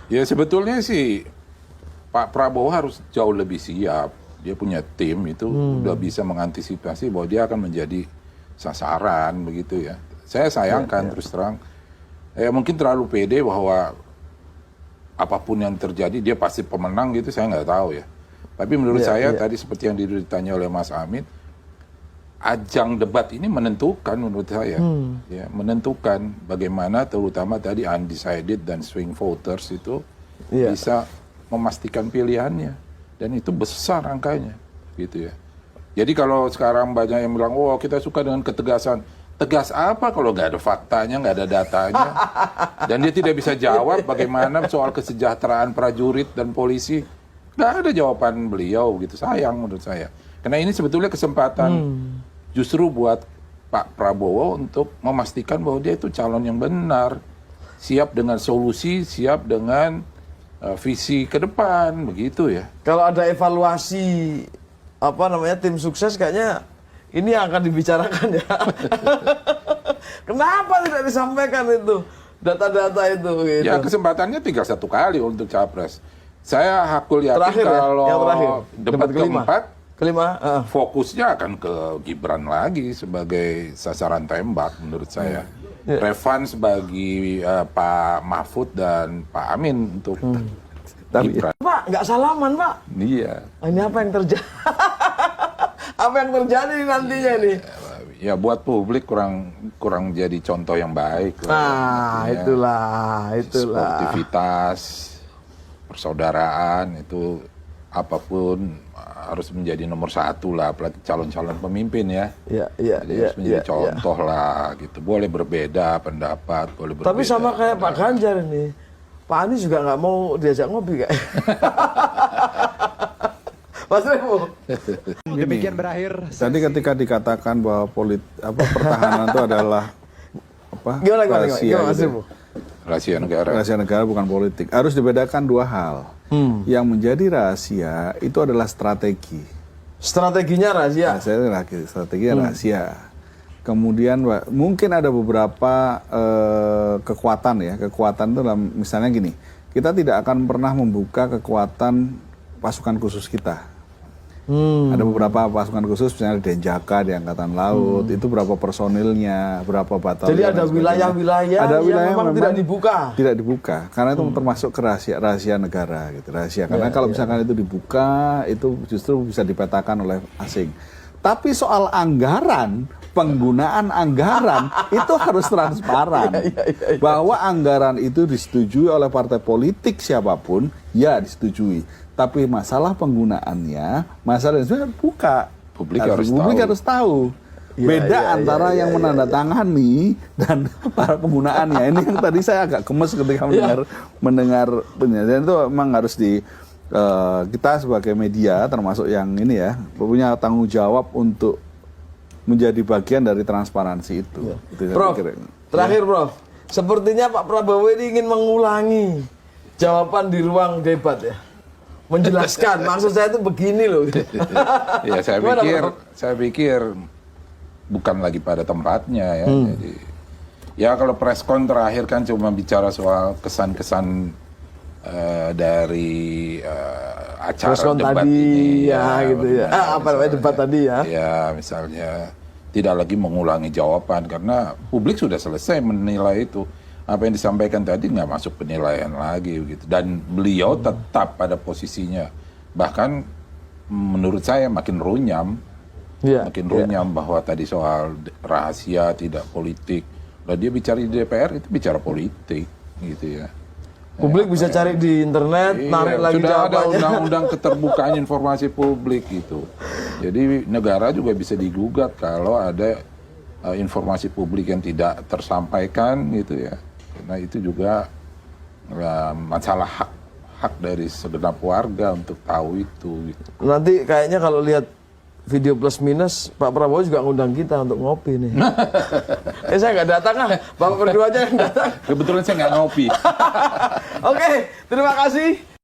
Ya sebetulnya sih Pak Prabowo harus jauh lebih siap. Dia punya tim itu udah bisa mengantisipasi bahwa dia akan menjadi sasaran begitu ya. Saya sayangkan terus terang. Mungkin terlalu pede bahwa apapun yang terjadi dia pasti pemenang gitu, saya nggak tahu ya. Tapi menurut saya tadi seperti yang ditanya oleh Mas Amin, ajang debat ini menentukan menurut saya, ya menentukan bagaimana terutama tadi undecided dan swing voters itu bisa memastikan pilihannya, dan itu besar angkanya, gitu ya. Jadi kalau sekarang banyak yang bilang, oh kita suka dengan ketegasan, tegas apa kalau nggak ada faktanya, nggak ada datanya, dan dia tidak bisa jawab bagaimana soal kesejahteraan prajurit dan polisi, nggak ada jawaban beliau, gitu. Sayang menurut saya, karena ini sebetulnya kesempatan justru buat Pak Prabowo untuk memastikan bahwa dia itu calon yang benar, siap dengan solusi, siap dengan visi ke depan, begitu ya. Kalau ada evaluasi tim sukses, kayaknya ini yang akan dibicarakan ya. Kenapa tidak disampaikan itu data-data itu? Gitu. Ya kesempatannya tinggal satu kali untuk capres. Saya hakul yakin kalau debat kelima, fokusnya akan ke Gibran lagi sebagai sasaran tembak menurut saya. Revans bagi Pak Mahfud dan Pak Amin untuk Gibran. Pak, nggak salaman Pak. Iya. Ini apa yang terjadi? Apa yang terjadi nantinya ini? Ya buat publik kurang jadi contoh yang baik. Nah, ya. itulah. Sportivitas, persaudaraan itu apapun harus menjadi nomor satu lah, apalagi calon-calon pemimpin ya. Jadi harus menjadi contoh lah gitu. Boleh berbeda pendapat, boleh berbeda. Tapi sama kayak Pak Ganjar ini, Pak Anies juga nggak mau diajak ngopi kayak. Mas Revo. Demikian berakhir. Tadi ketika dikatakan bahwa pertahanan itu adalah rahasia, rahasia negara. Rahasia negara bukan politik. Harus dibedakan dua hal. Yang menjadi rahasia itu adalah strategi. Strateginya rahasia. Strateginya rahasia. Kemudian mungkin ada beberapa kekuatan ya. Kekuatan itu misalnya gini, kita tidak akan pernah membuka kekuatan pasukan khusus kita. Ada beberapa pasukan khusus, misalnya Denjaka di Angkatan Laut, itu berapa personilnya, berapa batalion. Jadi ada wilayah-wilayah yang memang tidak dibuka. Tidak dibuka, karena itu termasuk ke rahasia negara, gitu. Rahasia. Karena kalau misalkan itu dibuka, itu justru bisa dipetakan oleh asing. Tapi soal anggaran, penggunaan anggaran itu harus transparan. Bahwa anggaran itu disetujui oleh partai politik siapapun, ya disetujui. Tapi masalah penggunaannya, masalah itu buka. Publik harus tahu. Beda antara yang menandatangani dan para penggunaannya. Ini yang tadi saya agak gemes ketika mendengar penjelasan itu. Memang harus kita sebagai media, termasuk yang ini ya, punya tanggung jawab untuk menjadi bagian dari transparansi itu. Prof, terakhir Prof, sepertinya Pak Prabowo ini ingin mengulangi jawaban di ruang debat ya. Menjelaskan, maksud saya itu begini loh. Ya saya pikir bukan lagi pada tempatnya ya. Jadi, ya kalau preskon terakhir kan cuma bicara soal kesan-kesan dari acara preskon debat tadi, ini. Debat tadi ya. Ya misalnya tidak lagi mengulangi jawaban karena publik sudah selesai menilai itu. Apa yang disampaikan tadi nggak masuk penilaian lagi gitu. Dan beliau tetap pada posisinya. Bahkan menurut saya makin runyam. Bahwa tadi soal rahasia tidak politik. Lalu dia bicara di DPR itu bicara politik gitu ya. Publik bisa cari di internet, narik lagi sudah jawabannya. Ada undang-undang keterbukaan informasi publik gitu. Jadi negara juga bisa digugat kalau ada informasi publik yang tidak tersampaikan gitu ya. Karena itu juga masalah hak dari segenap warga untuk tahu itu. Gitu. Nanti kayaknya kalau lihat video plus minus, Pak Prabowo juga ngundang kita untuk ngopi nih. Saya nggak datang lah, Bapak berdua aja yang datang. Kebetulan saya nggak ngopi. Oke, terima kasih.